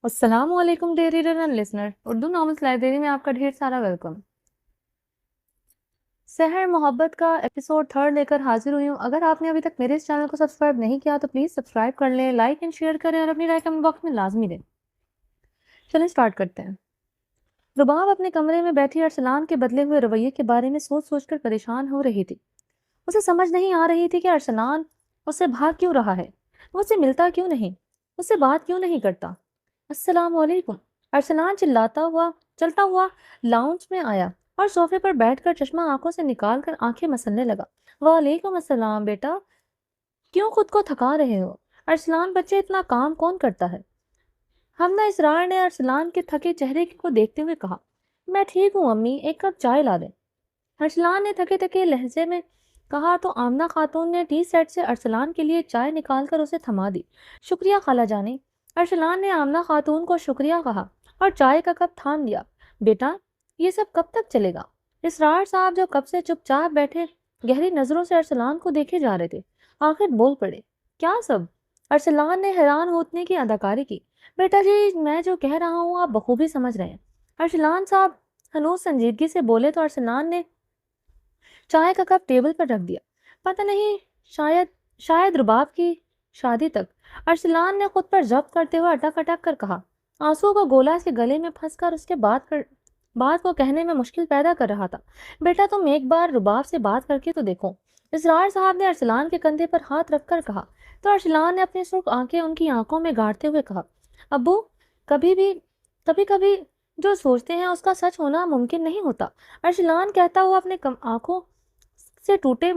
السلام علیکم dear reader and listener, Urdu novels library میں آپ کا ڈھیر سارا ویلکم۔ سحر محبت کا ایپیسوڈ 3 لے کر حاضر ہوئی ہوں۔ اگر آپ نے ابھی تک میرے اس چینل کو سبسکرائب نہیں کیا تو پلیز سبسکرائب کر لیں، لائک اینڈ شیئر کریں اور اپنی رائے کمنٹ باکس میں لازمی دیں۔ چلیں سٹارٹ کرتے ہیں۔ رباب اپنے کمرے میں بیٹھی ارسلان کے بدلے ہوئے رویے کے بارے میں سوچ سوچ کر پریشان ہو رہی تھی۔ اسے سمجھ نہیں آ رہی تھی کہ ارسلان اس سے بھاگ کیوں رہا ہے، وہ اسے ملتا کیوں نہیں، اس سے بات کیوں نہیں کرتا۔ السلام علیکم، ارسلان چلتا ہوا لاؤنج میں آیا اور صوفے پر بیٹھ کر چشمہ آنکھوں سے نکال کر آنکھیں مسلنے لگا۔ وعلیکم السلام بیٹا، کیوں خود کو تھکا رہے ہو؟ ارسلان بچے اتنا کام کون کرتا ہے؟ حمدہ اسرار نے ارسلان کے تھکے چہرے کو دیکھتے ہوئے کہا، میں ٹھیک ہوں امی، ایک کپ چائے لا دیں۔ ارسلان نے تھکے تھکے لہجے میں کہا تو آمنہ خاتون نے ٹی سیٹ سے ارسلان کے لیے چائے نکال کر اسے تھما دی۔ شکریہ خالہ جانی۔ ارسلان نے آمنہ خاتون کو شکریہ کہا اور چائے کا کپ تھام لیا۔ بیٹا، یہ سب کب تک چلے گا؟ اسرار صاحب جو کب سے چپ چاپ بیٹھے گہری نظروں سے ارسلان کو دیکھے جا رہے تھے، آخر بول پڑے، کیا سب؟ ارسلان نے حیران ہونے کی اداکاری کی۔ بیٹا جی، میں جو کہہ رہا ہوں آپ بخوبی سمجھ رہے ہیں۔ ارسلان صاحب ہنوز سنجیدگی سے بولے تو ارسلان نے چائے کا کپ ٹیبل پر رکھ دیا۔ پتہ نہیں، شاید رباب کی شادی تک، ارسلان نے خود پر ضبط کرتے ہوئے اٹک اٹک کر کہا، آنسو کو گولا سے گلے میں پھنس کر اس کے بات کو کہنے میں مشکل پیدا کر رہا تھا۔ بیٹا تم ایک بار رباب سے بات کر کے تو دیکھو، اسرار صاحب نے ارسلان کے کندھے پر ہاتھ رکھ کر کہا۔ تو ارسلان نے اپنی سرخ آنکھیں ان کی آنکھوں میں گاڑتے ہوئے کہا، ابو، کبھی کبھی جو سوچتے ہیں اس کا سچ ہونا ممکن نہیں ہوتا۔ ارسلان کہتا ہوا اپنے آنکھوں سے ٹوٹے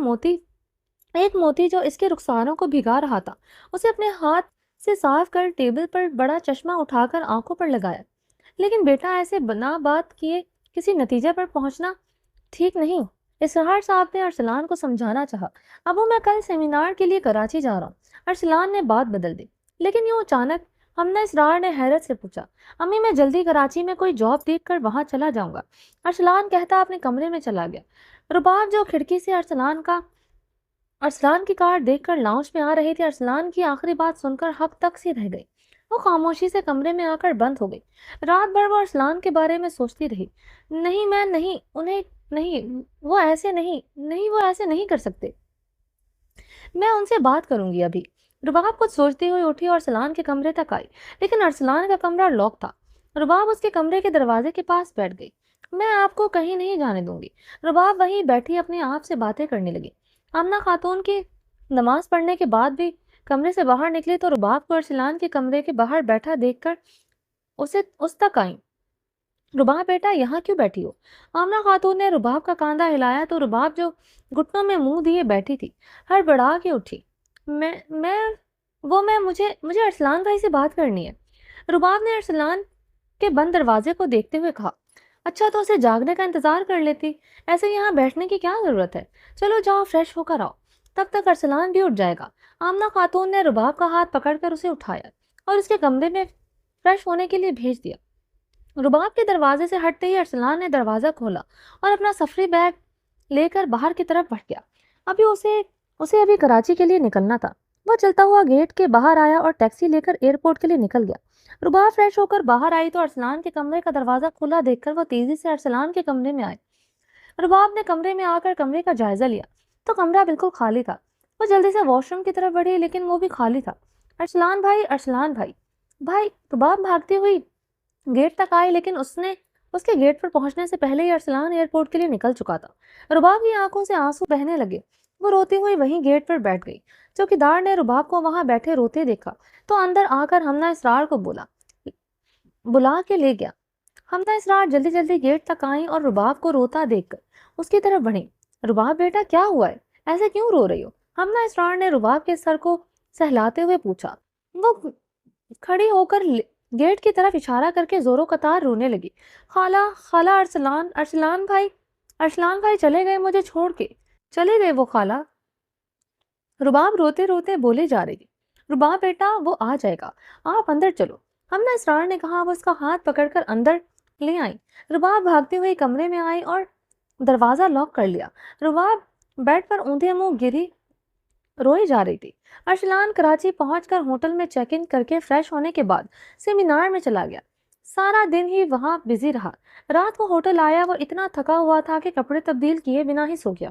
ایک موتی جو اس کے رخساروں کو بھگا رہا تھا اسے اپنے ہاتھ سے صاف کر ٹیبل پر بڑا چشمہ اٹھا کر آنکھوں پر لگایا۔ لیکن بیٹا، ایسے بنا بات کیے کسی نتیجے پر پہنچنا ٹھیک نہیں۔ اسرار صاحب نے ارسلان کو سمجھانا چاہا۔ ابو، میں کل سیمینار کے لیے کراچی جا رہا ہوں۔ ارسلان نے بات بدل دی۔ لیکن یوں اچانک؟ حمدہ اسرار نے حیرت سے پوچھا۔ امی، میں جلدی کراچی میں کوئی جاب دیکھ کر وہاں چلا جاؤں گا، ارسلان کہتا اپنے کمرے میں چلا گیا۔ رباب جو کھڑکی سے ارسلان کی کار دیکھ کر لاؤنج میں آ رہی تھی، ارسلان کی آخری بات سن کر حق تک سی رہ گئی۔ وہ خاموشی سے کمرے میں آ کر بند ہو گئی۔ رات بھر وہ ارسلان کے بارے میں سوچتی رہی۔ نہیں، میں نہیں، انہیں نہیں، وہ ایسے نہیں کر سکتے۔ میں ان سے بات کروں گی ابھی۔ رباب کچھ سوچتی ہوئی اٹھی اور ارسلان کے کمرے تک آئی، لیکن ارسلان کا کمرہ لاک تھا۔ رباب اس کے کمرے کے دروازے کے پاس بیٹھ گئی۔ میں آپ کو کہیں نہیں جانے دوں گی۔ رباب وہیں بیٹھی اپنے آپ سے باتیں کرنے لگی۔ آمنہ خاتون کی نماز پڑھنے کے بعد بھی کمرے سے باہر نکلی تو رباب کو ارسلان کے کمرے کے باہر بیٹھا دیکھ کر اس تک آئیں۔ رباب بیٹا، یہاں کیوں بیٹھی ہو؟ آمنہ خاتون نے رباب کا کاندھا ہلایا تو رباب جو گھٹنوں میں منہ دیے بیٹھی تھی، ہڑبڑا کے اٹھی۔ مجھے ارسلان بھائی سے بات کرنی ہے۔ رباب نے ارسلان کے بند دروازے کو دیکھتے ہوئے کہا، اچھا تو اسے جاگنے کا انتظار کر لیتی، ایسے یہاں بیٹھنے کی کیا ضرورت ہے؟ چلو جاؤ، فریش ہو کر آؤ، تب تک ارسلان بھی اٹھ جائے گا۔ آمنہ خاتون نے رباب کا ہاتھ پکڑ کر اسے اٹھایا اور اس کے کمرے میں فریش ہونے کے لیے بھیج دیا۔ رباب کے دروازے سے ہٹتے ہی ارسلان نے دروازہ کھولا اور اپنا سفری بیگ لے کر باہر کی طرف بڑھ گیا۔ اسے ابھی کراچی کے لیے نکلنا تھا۔ وہ چلتا ہوا گیٹ کے باہر آیا اور ٹیکسی لے کر ایئرپورٹ کے لیے نکل گیا۔ رباب فریش ہو کر باہر آئی تو ارسلان کے کمرے کا دروازہ کھلا دیکھ کر وہ تیزی سے ارسلان کے کمرے میں آئی۔ رباب نے کمرے میں آ کر کمرے کا جائزہ لیا تو کمرہ بالکل خالی تھا۔ وہ جلدی سے واش روم کی طرف بڑھی لیکن وہ بھی خالی تھا۔ ارسلان بھائی، رباب بھاگتی ہوئی گیٹ تک آئی، لیکن اس کے گیٹ پر پہنچنے سے پہلے ہی ارسلان ایئرپورٹ کے لیے نکل چکا تھا۔ رباب کی آنکھوں سے آنسو بہنے لگے۔ وہ روتی ہوئی وہیں گیٹ پر بیٹھ گئی۔ چوکیدار نے رباب کو وہاں بیٹھے روتے دیکھا تو اندر آ کر حمدہ اسرار کو بلا کے لے گیا۔ حمدہ اسرار جلدی جلدی گیٹ تک آئیں اور رباب کو روتا دیکھ کر اس کی طرف بڑھیں۔ رباب بیٹا، کیا ہوا ہے؟ ایسے کیوں رو رہی ہو؟ حمدہ اسرار نے رباب کے سر کو سہلاتے ہوئے پوچھا۔ وہ کھڑی ہو کر گیٹ کی طرف اشارہ کر کے زوروں قطار رونے لگی۔ خالہ، ارسلان بھائی چلے گئے مجھے چھوڑ کے، چلے گئے وہ خالہ، رباب روتے روتے بولے جا رہی۔ رباب بیٹا، وہ آ جائے گا، آپ اندر چلو، حمدہ اسرار نے کہا۔ وہ اس کا ہاتھ پکڑ کر اندر لے آئی۔ رباب بھاگتے ہوئے کمرے میں آئی اور دروازہ لاک کر لیا۔ رباب بیڈ پر اوندھے منہ گری روئی جا رہی تھی۔ ارسلان کراچی پہنچ کر ہوٹل میں چیک ان کر کے فریش ہونے کے بعد سیمینار میں چلا گیا۔ سارا دن ہی وہاں بزی رہا۔ رات کو ہوٹل آیا، وہ اتنا تھکا ہوا تھا کہ کپڑے تبدیل کیے بنا ہی سو گیا۔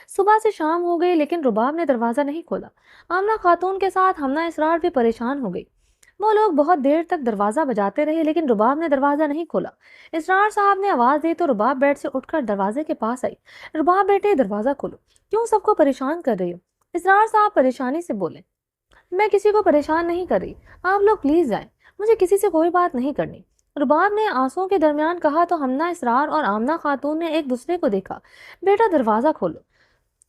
صبح سے شام ہو گئی لیکن رباب نے دروازہ نہیں کھولا۔ آمنہ خاتون کے ساتھ ہمنہ اسرار بھی پریشان ہو گئی۔ وہ لوگ بہت دیر تک دروازہ بجاتے رہے لیکن رباب نے دروازہ نہیں کھولا۔ اسرار صاحب نے آواز دی تو رباب بیڈ سے اٹھ کر دروازے کے پاس آئی۔ رباب بیٹے دروازہ کھولو، کیوں سب کو پریشان کر رہی ہو؟ اسرار صاحب پریشانی سے بولے، میں کسی کو پریشان نہیں کر رہی، آپ لوگ پلیز جائیں، مجھے کسی سے کوئی بات نہیں کرنی۔ رباب نے آنسوؤں کے درمیان کہا تو ہمنہ اسرار اور آمنہ خاتون نے ایک دوسرے کو دیکھا۔ بیٹا دروازہ کھولو،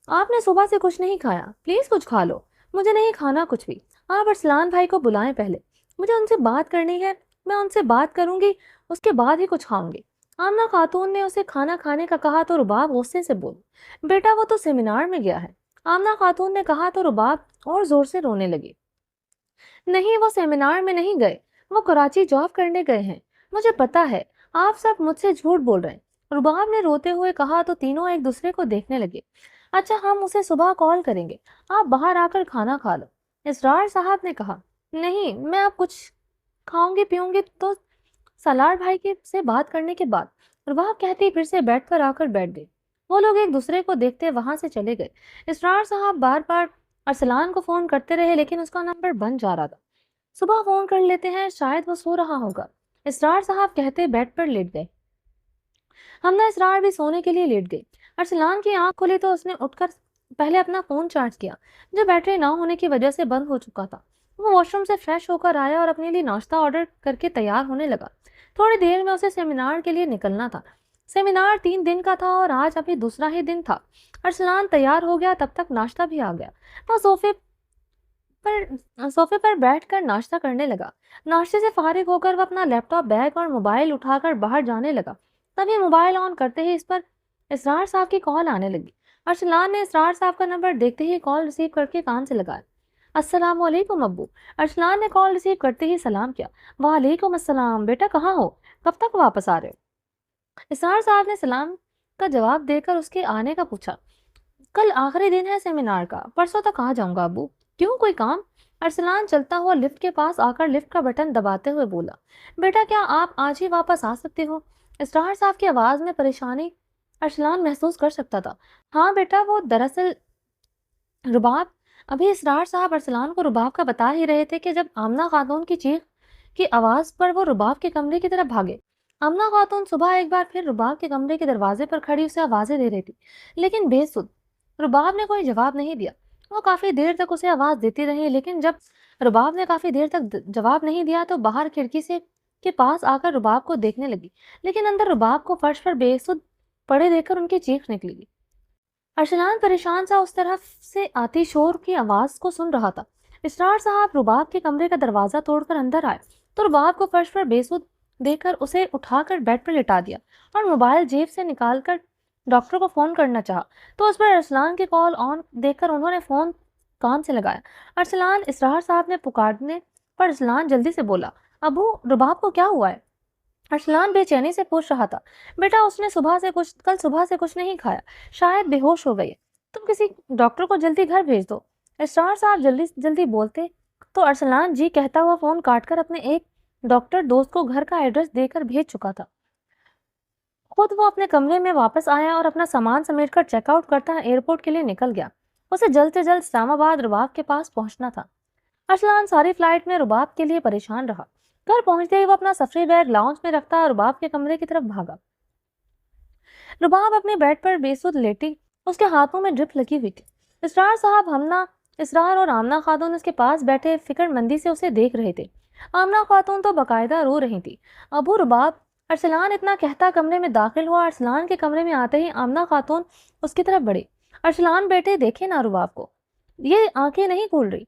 آپ نے صبح سے کچھ نہیں کھایا، پلیز کچھ کھا لو۔ مجھے نہیں کھانا کچھ بھی، آپ ارسلان بھائی کو بلائیں پہلے، مجھے ان سے بات کرنی ہے، میں ان سے بات کروں گی، اس کے بعد ہی کچھ کھاؤں گی۔ آمنہ خاتون نے اسے کھانا کھانے کا کہا تو رباب غصے سے بول، بیٹا وہ تو سیمینار میں گیا ہے۔ آمنہ خاتون نے کہا تو رباب اور زور سے رونے لگی، نہیں وہ سیمینار میں نہیں گئے، وہ کراچی جاب کرنے گئے ہیں، مجھے پتا ہے، آپ سب مجھ سے جھوٹ بول رہے ہیں۔ رباب نے روتے ہوئے کہا تو تینوں ایک دوسرے کو دیکھنے لگے۔ اچھا ہم اسے صبح کال کریں گے، آپ باہر آ کر کھانا کھا لو۔ اسرار صاحب نے کہا، نہیں میں اب کچھ کھاؤں گی پیوں گی تو سالار بھائی سے بات کرنے کے بعد۔ رباب کہتی پھر سے بیڈ پر آ کر بیٹھ گئی۔ وہ لوگ ایک دوسرے کو دیکھتے وہاں سے چلے گئے۔ اسرار صاحب بار بار ارسلان کو فون کرتے رہے لیکن اس کا نمبر بند جا رہا تھا۔ صبح فون کر لیتے ہیں، شاید وہ سو رہا ہوگا، اسرار صاحب کہتے بیڈ پر لیٹ گئے۔ ہمنہ اسرار بھی سونے کے لیے لیٹ گئی۔ ارسلان کی آنکھ کھلی تو اس نے اٹھ کر پہلے اپنا فون چارج کیا جو بیٹری نہ ہونے کی وجہ سے بند ہو چکا تھا۔ وہ واش روم سے فریش ہو کر آیا اور اپنے لیے ناشتہ آرڈر کر کے تیار ہونے لگا۔ تھوڑی دیر میں اسے سیمینار کے لیے نکلنا تھا۔ سیمینار 3 دن کا تھا اور آج ابھی دوسرا ہی دن تھا۔ ارسلان تیار ہو گیا، تب تک ناشتہ بھی آ گیا۔ وہ صوفے پر بیٹھ کر ناشتہ کرنے لگا۔ ناشتے سے فارغ ہو کر وہ اپنا لیپ ٹاپ بیگ اور موبائل اٹھا کر باہر جانے لگا۔ تبھی موبائل آن کرتے ہی اس پر اسرار صاحب کی کال آنے لگی۔ ارسلان نے اسرار صاحب کا نمبر دیکھتے ہی کال ریسیو کر کے کان سے لگایا۔ السلام علیکم ابو۔ ارسلان نے کال ریسیو کرتے ہی سلام کیا۔ وعلیکم السلام، بیٹا کہاں ہو، کب تک واپس آ رہے ہو؟ اسرار صاحب نے سلام کا جواب دے کر اس کے آنے کا پوچھا۔ کل آخری دن ہے سیمینار کا، پرسوں تک آ جاؤں گا ابو۔ کیوں، کوئی کام؟ ارسلان چلتا ہوا لفٹ کے پاس آ کر لفٹ کا بٹن دباتے ہوئے بولا، بیٹا کیا آپ آج ہی واپس آ سکتے ہو؟ اسرار صاحب کی آواز میں پریشانی ارسلان محسوس کر سکتا تھا۔ ہاں بیٹا، وہ دراصل رباب، ابھی اسرار صاحب ارسلان کو رباب کا بتا ہی رہے تھے کہ جب آمنہ خاتون کی چیخ کی آواز پر وہ رباب کے کمرے کی طرف بھاگے۔ آمنہ خاتون صبح ایک بار پھر رباب کے کمرے کے دروازے پر کھڑی اسے آوازیں دے رہی تھی لیکن بے سود۔ رباب نے کوئی جواب نہیں دیا۔ وہ کافی دیر تک اسے آواز دیتی رہی لیکن جب رباب نے کافی دیر تک جواب نہیں دیا تو باہر کھڑکی سے کے پاس آ کر رباب کو دیکھنے لگی لیکن اندر رباب کو فرش پر بے سود پڑے دیکھ کر ان کی چیخ نکلی گئی۔ ارسلان پریشان سا اس طرف سے آتی شور کی آواز کو سن رہا تھا۔ اسرار صاحب رباب کے کمرے کا دروازہ توڑ کر اندر آئے تو رباب کو فرش پر بے سود دیکھ کر اسے اٹھا کر بیڈ پر لٹا دیا اور موبائل جیب سے نکال کر ڈاکٹر کو فون کرنا چاہا تو اس پر ارسلان کی کال آن دیکھ کر انہوں نے فون کان سے لگایا۔ ارسلان، اسرار صاحب نے پکارنے پر ارسلان جلدی سے بولا، ابو رباب کو کیا ہوا ہے؟ ارسلان بے چینی سے پوچھ رہا تھا، بیٹا اس نے کل صبح سے کچھ نہیں کھایا، شاید بے ہوش ہو گئی ہے، تم کسی ڈاکٹر کو جلدی گھر بھیج دو۔ اسرار صاحب جلدی بولتے تو ارسلان جی کہتا ہوا فون کاٹ کر اپنے ایک ڈاکٹر دوست کو گھر کا ایڈریس دے کر بھیج چکا تھا۔ خود وہ اپنے کمرے میں واپس آیا اور اپنا سامان سمیٹ کر چیک آؤٹ کرتا ایئرپورٹ کے لیے نکل گیا۔ اسے جلد سے جلد اسلام آباد رباب کے پاس پہنچنا تھا۔ ارسلان ساری فلائٹ میں رباب کے لیے پریشان رہا۔ گھر پہنچتے ہی وہ اپنا سفری بیگ لاؤنج میں رکھتا رباب کے کمرے کی طرف بھاگا۔ رباب اپنے بیڈ پر بے سود لیٹی، اس کے ہاتھوں میں ڈرپ لگی ہوئی تھی۔ اسرار صاحب، ہمنہ اسرار اور آمنہ خاتون اس کے پاس بیٹھے فکر مندی سے اسے دیکھ رہے تھے۔ آمنہ خاتون تو باقاعدہ رو رہی تھی۔ ابو رباب، ارسلان اتنا کہتا کمرے میں داخل ہوا۔ ارسلان کے کمرے میں آتے ہی آمنہ خاتون اس کی طرف بڑھی۔ ارسلان بیٹے دیکھے نا رباب کو، یہ آنکھیں نہیں کھول رہی،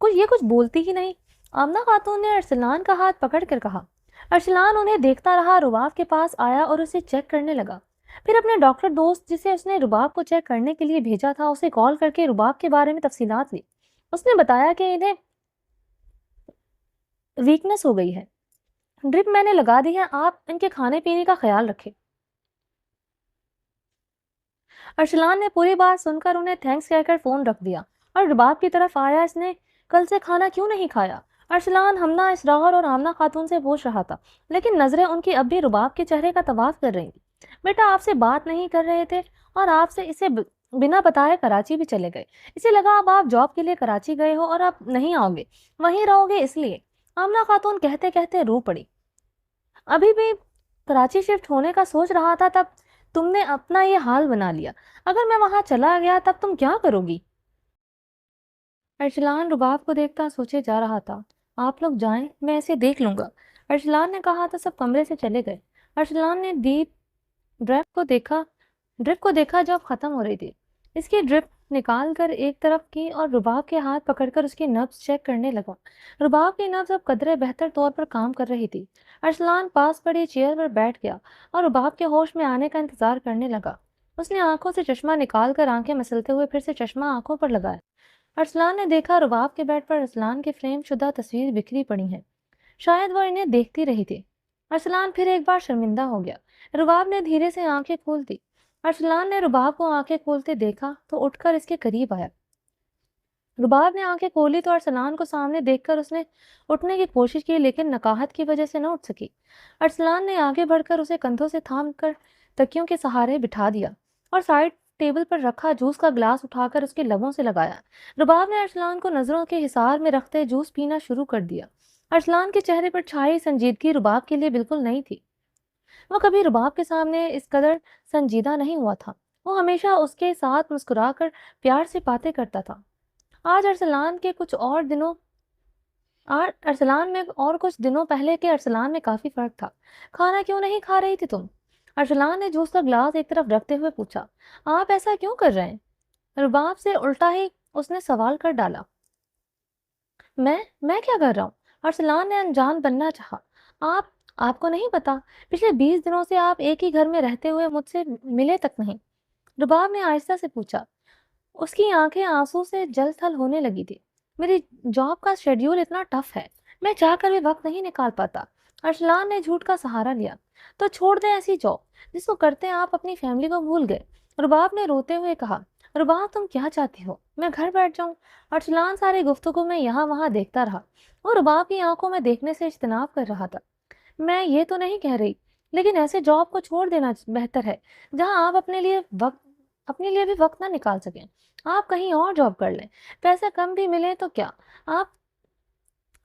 یہ کچھ بولتی ہی نہیں۔ آمنہ خاتون نے ارسلان کا ہاتھ پکڑ کر کہا۔ ارسلان انہیں دیکھتا رہا، رباب کے پاس آیا اور اسے چیک کرنے لگا۔ پھر اپنے ڈاکٹر دوست جسے اس نے رباب کو چیک کرنے کے لیے بھیجا تھا اسے کال کر کے رباب کے بارے میں تفصیلات لی۔ اس نے بتایا کہ انہیں ویکنس ہو گئی ہے، ڈرپ میں نے لگا دی ہے، آپ ان کے کھانے پینے کا خیال رکھیں۔ ارسلان نے پوری بات سن کر انہیں تھینکس کہہ کر فون رکھ دیا اور رباب کی طرف آیا۔ اس نے کل سے کھانا کیوں نہیں کھایا؟ ارسلان ہمنہ اسرار اور آمنہ خاتون سے پوچھ رہا تھا، لیکن نظریں ان کی اب بھی رباب کے چہرے کا طواف کر رہی تھی۔ بیٹا آپ سے بات نہیں کر رہے تھے اور آپ سے اسے بنا بتائے کراچی بھی چلے گئے۔ اسے لگا اب آپ جاب کے لیے کراچی گئے ہو اور اب نہیں آؤ گے، وہیں رہو گے اس لیے۔ آمنہ خاتون کہتے کہتے رو پڑی۔ ابھی بھی کراچی شفٹ ہونے کا سوچ رہا تھا، تب تم نے اپنا یہ حال بنا لیا۔ اگر میں وہاں چلا گیا تب تم کیا کرو گی؟ ارسلان رباب کو دیکھتا سوچے جا رہا تھا۔ آپ لوگ جائیں، میں اسے دیکھ لوں گا، ارسلان نے کہا تو سب کمرے سے چلے گئے۔ ارسلان نے ڈرپ کو دیکھا جو اب ختم ہو رہی تھی۔ اس کی ڈرپ نکال کر ایک طرف کی اور رباب کے ہاتھ پکڑ کر اس کی نبض چیک کرنے لگا۔ رباب کی نبض اب قدرے بہتر طور پر کام کر رہی تھی۔ ارسلان پاس پڑی چیئر پر بیٹھ گیا اور رباب کے ہوش میں آنے کا انتظار کرنے لگا۔ اس نے آنکھوں سے چشمہ نکال کر آنکھیں مسلتے ہوئے پھر سے چشمہ آنکھوں پر لگایا۔ ارسلان نے دیکھا رباب کے بیڈ پر ارسلان کے فریم شدہ تصویر بکھری پڑی ہیں، شاید وہ انہیں دیکھتی رہی تھی۔ ارسلان پھر ایک بار شرمندہ ہو گیا۔ رباب نے دھیرے سے آنکھیں کھول دی۔ ارسلان نے رباب کو آنکھیں کھولتے دیکھا تو اٹھ کر اس کے قریب آیا۔ رباب نے آنکھیں کھولی تو ارسلان کو سامنے دیکھ کر اس نے اٹھنے کی کوشش کی، لیکن نقاہت کی وجہ سے نہ اٹھ سکی۔ ارسلان نے آگے بڑھ کر اسے کندھوں سے تھام کر تکیوں کے سہارے بٹھا دیا اور سائڈ ٹیبل پر رکھا جوس کا گلاس اٹھا کر اس کے لبوں سے لگایا۔ رباب نے ارسلان کو نظروں کے حصار میں رکھتے جوس پینا شروع کر دیا۔ ارسلان کے چہرے پر چھائی سنجیدگی رباب کے لیے بالکل نہیں تھی۔ وہ کبھی رباب کے سامنے اس قدر سنجیدہ نہیں ہوا تھا۔ وہ ہمیشہ اس کے ساتھ مسکرا کر پیار سے باتیں کرتا تھا۔ آج ارسلان میں اور کچھ دنوں پہلے کے ارسلان میں کافی فرق تھا۔ کھانا کیوں نہیں کھا رہی تھی تم؟ ارسلان نے جوس کا گلاس ایک طرف رکھتے ہوئے پوچھا۔ آپ ایسا کیوں کر رہے ہیں؟ رباب سے الٹا ہی اس نے سوال کر ڈالا۔ میں کیا کر رہا ہوں؟ ارسلان نے انجان بننا چاہا۔ آپ کو نہیں پتا، پچھلے 20 دنوں سے آپ ایک ہی گھر میں رہتے ہوئے مجھ سے ملے تک نہیں۔ رباب نے آہستہ سے پوچھا۔ اس کی آنکھیں آنسو سے جل تھل ہونے لگی تھی۔ میری جاب کا شیڈیول اتنا ٹف ہے، میں چاہ کر بھی وقت نہیں نکال پاتا۔ ارسلان نے جھوٹ کا سہارا لیا۔ تو چھوڑ دیں ایسی جاب جس کو کرتے آپ اپنی فیملی کو بھول گئے، رباب نے روتے ہوئے کہا۔ رباب تم کیا چاہتی ہو، میں گھر بیٹھ جاؤں؟ ارسلان ساری گفتگو میں یہاں وہاں دیکھتا رہا۔ وہ رباب کی آنکھوں میں دیکھنے سے اجتناب کر رہا تھا۔ میں یہ تو نہیں کہہ رہی، لیکن ایسے جاب کو چھوڑ دینا بہتر ہے جہاں آپ اپنے لیے بھی وقت نہ نکال سکیں۔ آپ کہیں اور جاب کر لیں، پیسے کم بھی ملے تو کیا، آپ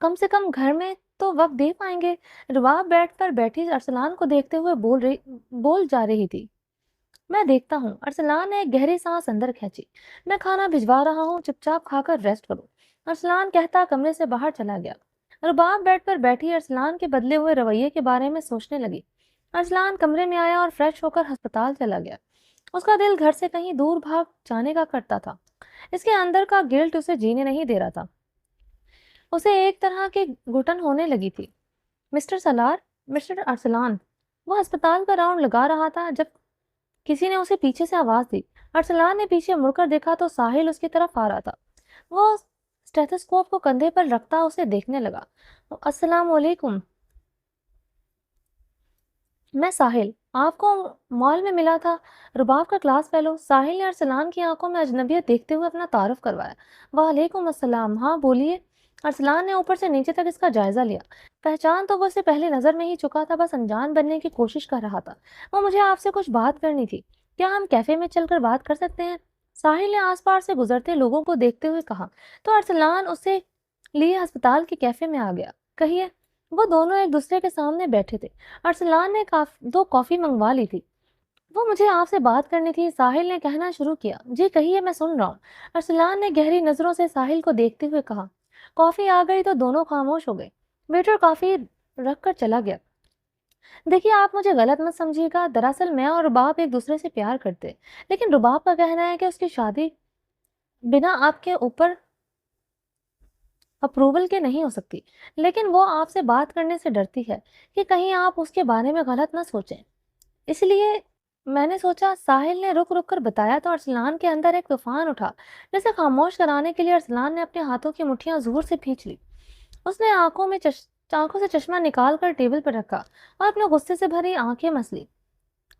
کم سے کم گھر میں تو وقت دے پائیں گے۔ رباب بیٹھ پر بیٹھی ارسلان کو دیکھتے ہوئے بول جا رہی تھی۔ میں دیکھتا ہوں۔ ارسلان نے ایک گہری سانس اندر کھینچی۔ میں کھانا بھجوا رہا ہوں، چپ چاپ کھا کر ریسٹ کرو، ارسلان کہتا کمرے سے باہر چلا گیا۔ رباب بیڈ پر بیٹھی ارسلان کے بدلے ہوئے رویے کے بارے میں سوچنے لگی۔ ارسلان کمرے میں آیا اور فریش ہو کر ہسپتال چلا گیا۔ اس کا دل گھر سے کہیں دور بھاگ جانے کا کرتا تھا۔ اس کے اندر کا گلٹ اسے جینے نہیں دے رہا تھا۔ اسے ایک طرح کی گھٹن ہونے لگی تھی۔ مسٹر ارسلان، وہ ہسپتال کا راؤنڈ لگا رہا تھا جب کسی نے اسے پیچھے سے آواز دی۔ ارسلان نے پیچھے مڑ کر دیکھا تو ساحل اس کی طرف آ رہا تھا۔ وہ اسٹیتھوسکوپ کو کندھے پر رکھتا اسے دیکھنے لگا۔ السلام علیکم، میں ساحل، آپ کو مال میں ملا تھا، رباب کا کلاس فیلو۔ ساحل نے ارسلان کی آنکھوں میں اجنبیت دیکھتے ہوئے اپنا تعارف کروایا۔ وعلیکم السلام، ہاں بولیے۔ ارسلان نے اوپر سے نیچے تک اس کا جائزہ لیا۔ پہچان تو وہ اسے پہلے نظر میں ہی چکا تھا، بس انجان بننے کی کوشش کر رہا تھا۔ وہ مجھے آپ سے کچھ بات کرنی تھی، کیا ہم کیفے میں چل کر بات کر سکتے ہیں؟ ساحل نے آس پاس سے گزرتے لوگوں کو دیکھتے ہوئے کہا تو ارسلان اسے لیے ہسپتال کے کیفے میں آ گیا۔ کہیے۔ وہ دونوں ایک دوسرے کے سامنے بیٹھے تھے۔ ارسلان نے 2 کافی منگوا لی تھی۔ وہ مجھے آپ سے بات کرنی تھی، ساحل نے کہنا شروع کیا۔ جی کہیے، میں سن رہا ہوں، ارسلان نے گہری نظروں سے ساحل کو دیکھتے ہوئے کہا۔ کافی آ گئی تو دونوں خاموش ہو گئے۔ ویٹر کافی رکھ کر چلا گیا۔ دیکھیے، آپ مجھے غلط مت سمجھیے گا، دراصل میں اور رباب ایک دوسرے سے پیار کرتے، لیکن رباب کا کہنا ہے کہ اس کی شادی بنا آپ کے اوپر اپروول کے نہیں ہو سکتی، لیکن وہ آپ سے بات کرنے سے ڈرتی ہے کہ کہیں آپ اس کے بارے میں غلط نہ سوچیں، اس لیے میں نے سوچا۔ ساحل نے رک رک کر بتایا تو ارسلان کے اندر ایک طوفان اٹھا، جسے خاموش کرانے کے لیے ارسلان نے اپنے ہاتھوں کی مٹھیاں زور سے کھینچ لی۔ اس نے آنکھوں سے چشمہ نکال کر ٹیبل پر رکھا اور اپنے غصے سے بھری آنکھیں مسلی۔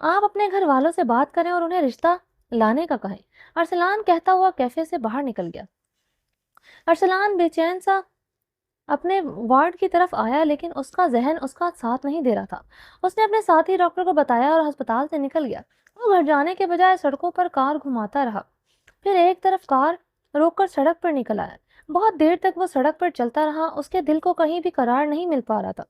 آپ اپنے گھر والوں سے بات کریں اور انہیں رشتہ لانے کا کہیں، ارسلان کہتا ہوا کیفے سے باہر نکل گیا۔ ارسلان بے چین سا اپنے وارڈ کی طرف آیا، لیکن اس کا ذہن اس کا ساتھ نہیں دے رہا تھا۔ اس نے اپنے ساتھی ڈاکٹر کو بتایا اور ہسپتال سے نکل گیا۔ وہ گھر جانے کے بجائے سڑکوں پر کار گھماتا رہا، پھر ایک طرف کار روک کر سڑک پر نکل آیا۔ بہت دیر تک وہ سڑک پر چلتا رہا، اس کے دل کو کہیں بھی قرار نہیں مل پا رہا تھا۔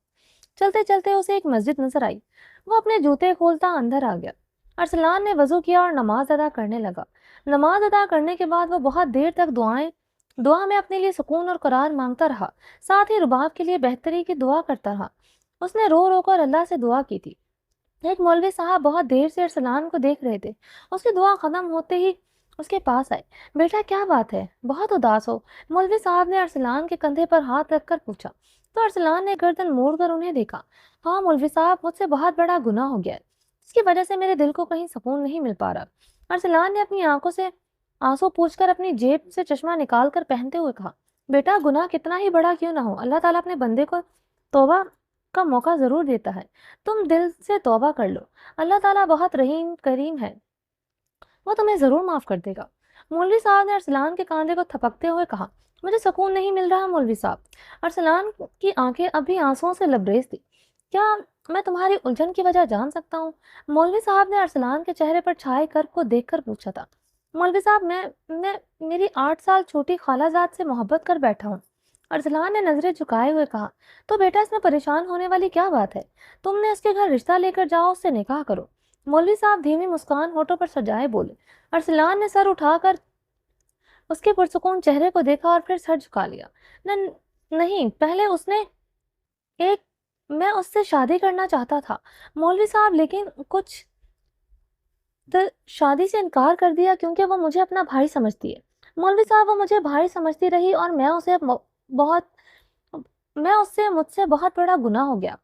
چلتے چلتے اسے ایک مسجد نظر آئی۔ وہ اپنے جوتے کھولتا اندر آ گیا۔ ارسلان نے وضو کیا اور نماز ادا کرنے لگا۔ نماز ادا کرنے کے بعد وہ بہت دیر تک دعا میں اپنے لیے سکون اور قرار مانگتا رہا، ساتھ ہی رباب کے لیے بہتری کی دعا کرتا رہا۔ اس نے رو رو کر اللہ سے دعا کی تھی۔ ایک مولوی صاحب بہت دیر سے ارسلان کو دیکھ رہے تھے۔ اس کی دعا ختم ہوتے ہی اس کے پاس آئے۔ بیٹا کیا بات ہے، بہت اداس ہو؟ مولوی صاحب نے ارسلان کے کندھے پر ہاتھ رکھ کر پوچھا تو ارسلان نے گردن موڑ کر انہیں دیکھا۔ ہاں مولوی صاحب، مجھ سے بہت بڑا گناہ ہو گیا ہے، اس کی وجہ سے میرے دل کو کہیں سکون نہیں مل پا رہا۔ ارسلان نے اپنی آنکھوں سے آنسو پوچھ کر اپنی جیب سے چشمہ نکال کر پہنتے ہوئے کہا، بیٹا گناہ کتنا ہی بڑا کیوں نہ ہو، اللہ تعالیٰ اپنے بندے کو توبہ کا موقع ضرور دیتا ہے۔ تم دل سے توبہ کر لو، اللہ تعالیٰ بہت رحیم کریم ہے، وہ تمہیں ضرور معاف کر دے گا۔ مولوی صاحب نے ارسلان کے کاندھے کو تھپکتے ہوئے کہا، مجھے سکون نہیں مل رہا مولوی صاحب۔ ارسلان کی آنکھیں ابھی آنسوؤں سے لبریز تھی۔ کیا میں تمہاری الجھن کی وجہ جان سکتا ہوں؟ مولوی صاحب نے ارسلان کے چہرے پر چھائے کرب کو دیکھ کر پوچھا تھا۔ مولوی صاحب، میں میری 8 سال چھوٹی خالہ زاد سے محبت کر بیٹھا ہوں۔ ارسلان نے نظریں جھکائے ہوئے کہا، تو بیٹا اس میں پریشان ہونے والی کیا بات ہے؟ تم نے اس کے گھر رشتہ لے کر جاؤ، اس سے نکاح کرو۔ مولوی صاحب دھیمی مسکان ہونٹوں پر سجائے بولے۔ ارسلان نے سر اٹھا کر اس کے پرسکون چہرے کو دیکھا اور پھر سر جھکا لیا۔ نہیں، پہلے میں اس سے شادی کرنا چاہتا تھا مولوی صاحب، لیکن کچھ شادی سے انکار کر دیا کیونکہ وہ مجھے اپنا بھائی سمجھتی ہے۔ مولوی صاحب، وہ مجھے بھائی سمجھتی رہی اور مجھ سے بہت بڑا گناہ ہو گیا۔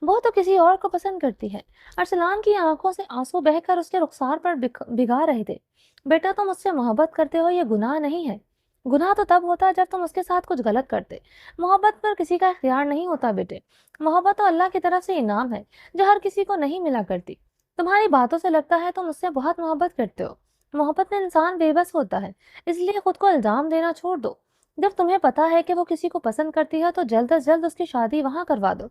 وہ تو کسی اور کو پسند کرتی ہے۔ ارسلان کی آنکھوں سے آنسو بہہ کر اس کے رخسار پر بھگا رہے تھے۔ بیٹا تم اس سے محبت کرتے ہو، یہ گناہ نہیں ہے۔ گناہ تو تب ہوتا ہے جب تم اس کے ساتھ کچھ غلط کرتے۔ محبت پر کسی کا اختیار نہیں ہوتا بیٹے، محبت تو اللہ کی طرف سے انعام ہے جو ہر کسی کو نہیں ملا کرتی۔ تمہاری باتوں سے لگتا ہے تم اس سے بہت محبت کرتے ہو۔ محبت میں انسان بے بس ہوتا ہے، اس لیے خود کو الزام دینا چھوڑ دو۔ جب تمہیں پتا ہے کہ وہ کسی کو پسند کرتی ہے تو جلد از جلد اس کی شادی وہاں کروا دو۔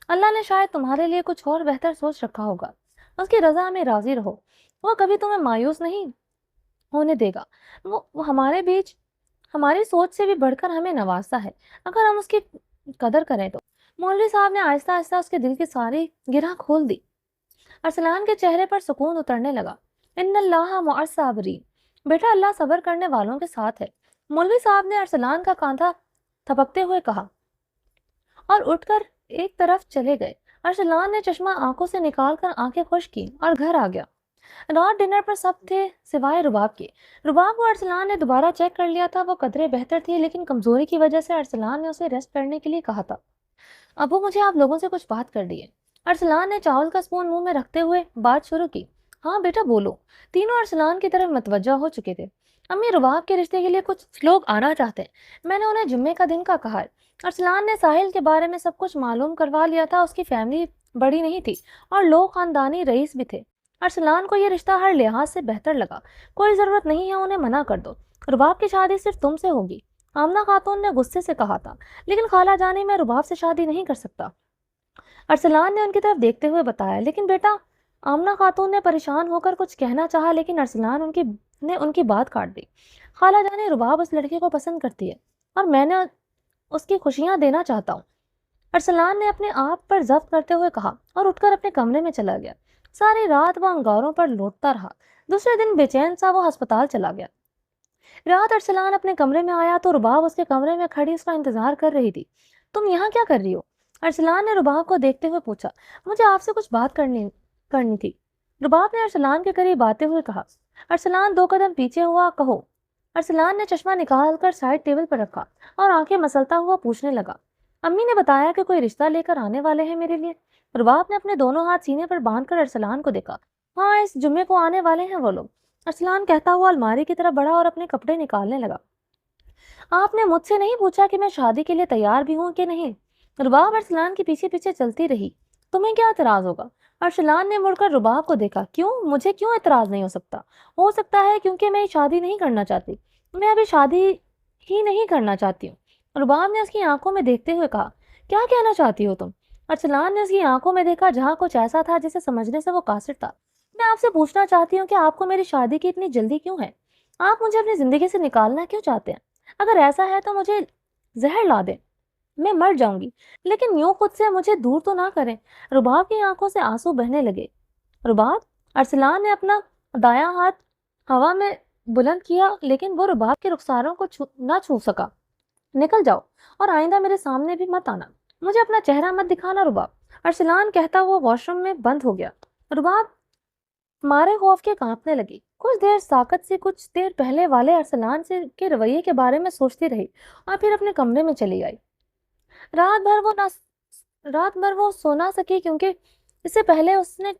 اللہ نے شاید تمہارے لیے کچھ اور بہتر سوچ رکھا ہوگا۔ اس کی رضا میں راضی رہو، وہ کبھی تمہیں مایوس نہیں ہونے دے گا۔ وہ ہماری سوچ سے بھی بڑھ کر ہمیں نوازتا ہے اگر ہم اس کی قدر کریں تو۔ مولوی صاحب نے آہستہ آہستہ اس کے دل کی ساری گرہ کھول دی۔ ارسلان کے چہرے پر سکون اترنے لگا۔ ان اللہ مع الصابرین، بیٹا اللہ صبر کرنے والوں کے ساتھ ہے۔ مولوی صاحب نے ارسلان کا کاندھا تھپکتے ہوئے کہا اور اٹھ کر ایک طرف چلے گئے۔ ارسلان نے چشمہ آنکھوں سے نکال کر آنکھیں خشک کی اور گھر آ گیا۔ رات ڈنر پر سب تھے سوائے رباب کے۔ رباب کو ارسلان نے دوبارہ چیک کر لیا تھا، وہ قدرے بہتر تھی، لیکن کمزوری کی وجہ سے ارسلان نے اسے ریسٹ کرنے کے لیے کہا تھا۔ ابو مجھے آپ لوگوں سے کچھ بات کرنی ہے۔ ارسلان نے چاول کا اسپون منہ میں رکھتے ہوئے بات شروع کی۔ ہاں بیٹا بولو۔ تینوں ارسلان کی طرف متوجہ ہو چکے تھے۔ امی رباب کے رشتے کے لیے کچھ لوگ آنا چاہتے ہیں، میں نے انہیں جمعے کا دن کا کہا ہے۔ ارسلان نے ساحل کے بارے میں سب کچھ معلوم کروا لیا تھا، اس کی فیملی بڑی نہیں تھی اور لوگ خاندانی رئیس بھی تھے۔ ارسلان کو یہ رشتہ ہر لحاظ سے بہتر لگا۔ کوئی ضرورت نہیں ہے انہیں منع کر دو، رباب کی شادی صرف تم سے ہوگی۔ آمنہ خاتون نے غصے سے کہا تھا، لیکن خالہ جانی میں رباب سے شادی نہیں کر سکتا۔ ارسلان نے ان کی طرف دیکھتے ہوئے بتایا، لیکن بیٹا، آمنہ خاتون نے پریشان ہو کر کچھ کہنا چاہا لیکن ارسلان نے ان کی بات کاٹ دی۔ خالہ جانی، رباب اس لڑکے کو پسند کرتی ہے اور میں نے اس کی خوشیاں دینا چاہتا ہوں، ارسلان نے اپنے آپ پر ضبط کرتے ہوئے کہا اور اٹھ کر اپنے کمرے میں چلا گیا۔ ساری رات وہ انگاروں پر لوٹتا رہا۔ دوسرے دن بے چین سا وہ ہسپتال چلا گیا۔ رات ارسلان اپنے کمرے میں آیا تو رباب اس کے کمرے میں کھڑی اس کا انتظار کر رہی تھی۔ تم یہاں کیا کر رہی ہو؟ ارسلان نے رباب کو دیکھتے ہوئے پوچھا۔ مجھے آپ سے کچھ بات کرنی تھی، رباب نے ارسلان کے قریب آتے ہوئے کہا۔ ارسلان 2 قدم پیچھے ہوا۔ کہو۔ ارسلان نے چشمہ نکال کر سائڈ ٹیبل پر رکھا اور آنکھیں مسلتا ہوا پوچھنے لگا، امی نے بتایا کہ کوئی رشتہ لے کر آنے والے ہیں میرے لیے؟ رباب نے اپنے دونوں ہاتھ سینے پر باندھ کر ارسلان کو دیکھا۔ ہاں، اس جمعے کو آنے والے ہیں وہ لوگ، ارسلان کہتا ہوا الماری کی طرف بڑھا اور اپنے کپڑے نکالنے لگا۔ آپ نے مجھ سے نہیں پوچھا کہ میں شادی کے لیے تیار بھی ہوں کہ نہیں؟ رباب ارسلان کے پیچھے پیچھے چلتی رہی۔ تمہیں کیا اعتراض ہوگا؟ ارسلان نے مڑ کر رباب کو دیکھا۔ کیوں؟ مجھے کیوں اعتراض نہیں ہو سکتا؟ ہو سکتا ہے کیونکہ میں شادی نہیں کرنا چاہتی، میں ابھی شادی ہی نہیں کرنا چاہتی ہوں۔ رباب نے اس کی آنکھوں میں دیکھتے ہوئے کہا، کیا کہنا چاہتی ہو تم؟ ارسلان نے اس کی آنکھوں میں دیکھا جہاں کچھ ایسا تھا جسے سمجھنے سے وہ قاصر تھا۔ میں آپ سے پوچھنا چاہتی ہوں کہ آپ کو میری شادی کی اتنی جلدی کیوں ہے؟ آپ مجھے اپنی زندگی سے نکالنا کیوں چاہتے ہیں؟ اگر ایسا ہے تو مجھے زہر لا دیں، میں مر جاؤں گی، لیکن یوں خود سے مجھے دور تو نہ کریں۔ رباب کی آنکھوں سے آنسو بہنے لگے۔ رباب، ارسلان نے اپنا دایاں ہاتھ ہوا میں بلند کیا، لیکن وہ رباب کے رخساروں کو نہ چھو سکا۔ نکل جاؤ اور آئندہ میرے سامنے بھی مت آنا، مجھے اپنا چہرہ مت دکھانا رباب، ارسلان کہتا ہوا واش روم میں بند ہو گیا۔ رباب مارے خوف کے کانپنے لگی۔ کچھ دیر ساکت سے کچھ دیر پہلے والے ارسلان کے رویے کے بارے میں سوچتی رہی اور پھر اپنے کمرے میں چلی گئی۔ رات بھر وہ سو نہ سکی، کیونکہ اس سے پہلے اس نے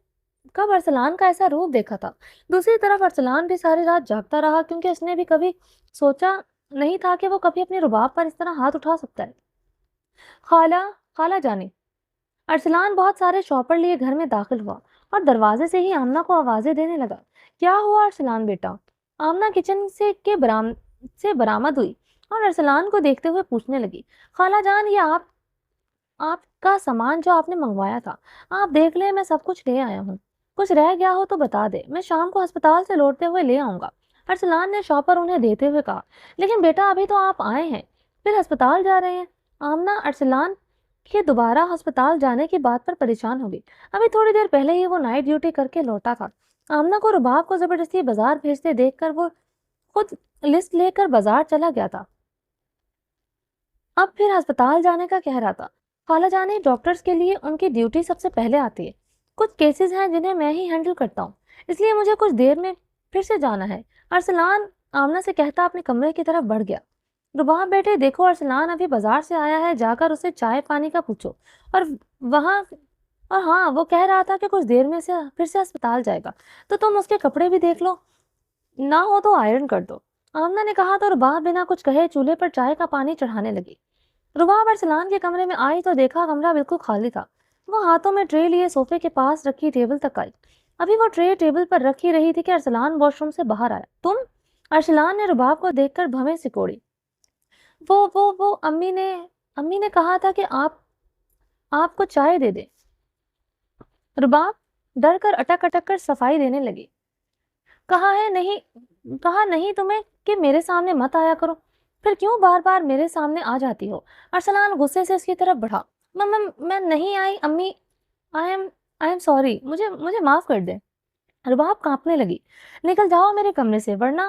کب ارسلان کا ایسا روپ دیکھا تھا۔ دوسری طرف ارسلان بھی ساری رات جاگتا رہا، کیونکہ اس نے بھی کبھی سوچا نہیں تھا کہ وہ کبھی اپنے رباب پر اس طرح ہاتھ اٹھا سکتا ہے۔ خالہ جانی، ارسلان بہت سارے شاپر لیے گھر میں داخل ہوا اور دروازے سے ہی آمنہ کو آوازیں دینے لگا۔ کیا ہوا ارسلان بیٹا؟ آمنہ کچن سے برآمد ہوئی اور ارسلان کو دیکھتے ہوئے پوچھنے لگی، خالہ جان، یہ آپ کا سامان جو آپ نے منگوایا تھا، آپ دیکھ لیں، میں سب کچھ لے آیا ہوں۔ کچھ رہ گیا ہو تو بتا دے، میں شام کو ہسپتال سے لوٹتے ہوئے لے آؤں گا۔ ارسلان نے شاپر انہیں دیتے ہوئے کہا، لیکن بیٹا ابھی تو آپ آئے ہیں، پھر ہسپتال جا رہے ہیں۔ آمنہ ارسلان کے دوبارہ ہسپتال جانے کی بات پر پریشان ہو گئی۔ ابھی تھوڑی دیر پہلے ہی وہ نائٹ ڈیوٹی کر کے لوٹا تھا۔ آمنہ کو رباب کو زبردستی بازار بھیجتے دیکھ کر وہ خود لسٹ لے کر بازار چلا گیا تھا، اب پھر ہسپتال جانے کا کہہ رہا تھا۔ خالہ جانی، ڈاکٹرز کے لیے ان کی ڈیوٹی سب سے پہلے آتی ہے۔ کچھ کیسز ہیں جنہیں میں ہی ہینڈل کرتا ہوں، اس لیے مجھے کچھ دیر میں پھر سے جانا ہے۔ ارسلان آمنہ سے کہتا اپنے کمرے کی طرف بڑھ گیا۔ رباب بیٹے دیکھو، ارسلان ابھی بازار سے آیا ہے، جا کر اسے چائے پانی کا پوچھو۔ اور ہاں، وہ کہہ رہا تھا کہ کچھ دیر میں سے پھر سے ہسپتال جائے گا، تو تم اس کے کپڑے بھی دیکھ لو، نہ ہو تو آئرن کر دو۔ آمنہ نے کہا تو رباب بنا کچھ کہے چولہے پر چائے کا پانی چڑھانے لگی۔ رباب ارسلان کے کمرے میں آئی تو دیکھا کمرہ بالکل خالی تھا۔ وہ ہاتھوں میں ٹرے لیے صوفے کے پاس رکھی ٹیبل تک آئی۔ ابھی وہ ٹرے ٹیبل پر رکھی رہی تھی کہ ارسلان واش روم سے باہر آیا۔ تم؟ ارسلان نے رباب کو دیکھ کر بھویں سکوڑی۔ وہ امی نے کہا تھا کہ آپ کو چائے دے دے۔ رباب ڈر کر اٹک اٹک کر صفائی دینے لگی۔ کہا نہیں تمہیں کہ میرے سامنے مت آیا کرو، پھر کیوں بار بار میرے سامنے آ جاتی ہو؟ ارسلان غصے سے اس کی طرف بڑھا۔ میں نہیں آئی امی، آئی ایم سوری، مجھے معاف کر دیں۔ رباب کانپنے لگی۔ نکل جاؤ میرے کمرے سے، ورنہ۔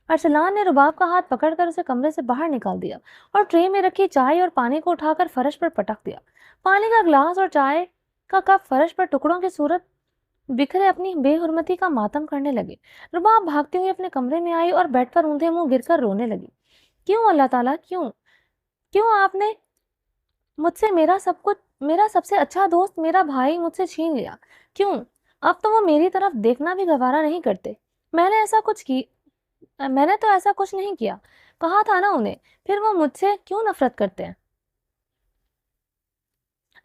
ارسلان نے رباب کا ہاتھ پکڑ کر اسے کمرے سے باہر نکال دیا اور ٹرے میں رکھی چائے اور پانی کو اٹھا کر فرش پر پٹک دیا۔ پانی کا گلاس اور چائے کا کپ فرش پر ٹکڑوں کی صورت بکھرے اپنی بے حرمتی کا ماتم کرنے لگے۔ رباب بھاگتی ہوئی اپنے کمرے میں آئی اور بیڈ پر اوندھے منہ گر کر رونے لگی۔ کیوں اللہ تعالیٰ، کیوں آپ نے مجھ سے میرا سب سے اچھا دوست، میرا بھائی مجھ سے چھین لیا؟ کیوں؟ اب تو وہ میری طرف دیکھنا بھی گوارا نہیں کرتے۔ میں نے تو ایسا کچھ نہیں کیا، کہا تھا نا انہیں، پھر وہ مجھ سے کیوں نفرت کرتے ہیں؟